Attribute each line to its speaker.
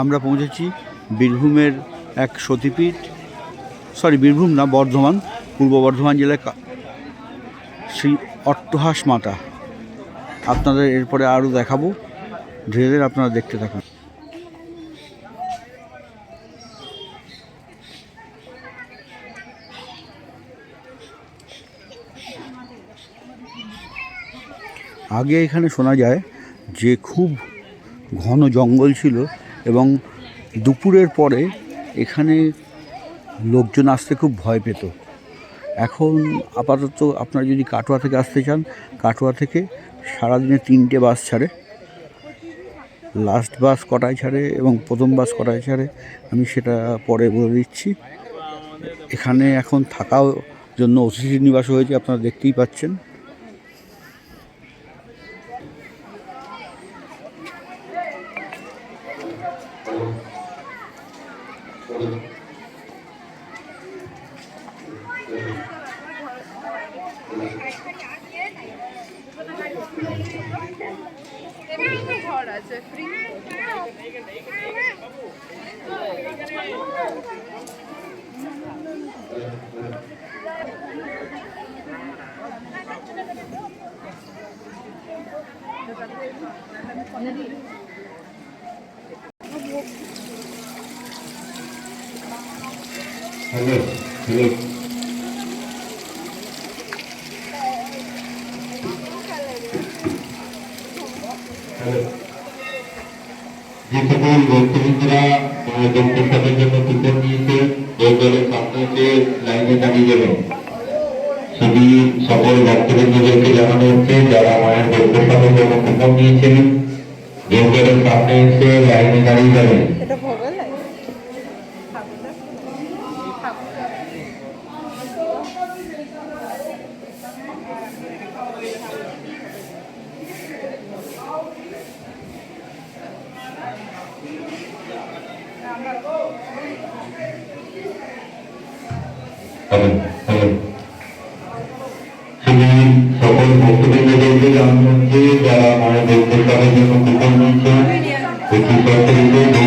Speaker 1: আমরা পৌঁছেছি বীরভূমের এক সতীপীঠ, বীরভূম না, বর্ধমান, পূর্ব বর্ধমান জেলায় শ্রী অট্টহাস মাতা। আপনাদের এরপরে আরও দেখাবো, ধীরে ধীরে আপনারা দেখতে থাকুন। আগে এখানে শোনা যায় যে খুব ঘন জঙ্গল ছিল এবং দুপুরের পরে এখানে লোকজন আসতে খুব ভয় পেত। এখন আপাতত আপনারা যদি কাটোয়া থেকে আসতে চান, কাটোয়া থেকে সারাদিনে 3টে বাস ছাড়ে। লাস্ট বাস কটায় ছাড়ে এবং প্রথম বাস কটায় ছাড়ে আমি সেটা পরে বলে দিচ্ছি। এখানে এখন থাকার জন্য অতিথি নিবাস হয়েছে, আপনারা দেখতেই পাচ্ছেন।
Speaker 2: Hello. যে সকল ভক্তবৃন্দরা দক্ষতার জন্য কুপন নিয়েছে দলের সামনে এসে লাইনে দাঁড়িয়ে যাবেন। শুধু সকল ভক্তবৃন্দদেরকে জানানো হচ্ছে যারা মায়ের দক্ষতার জন্য কুপন নিয়েছেন দলের সামনে এসে লাইনে দাঁড়িয়ে যাবেন। সকল ভক্তবৃন্দদেরকে জানানো হচ্ছে যারা মায়ের দক্ষতার জন্য কুপন নিয়েছেন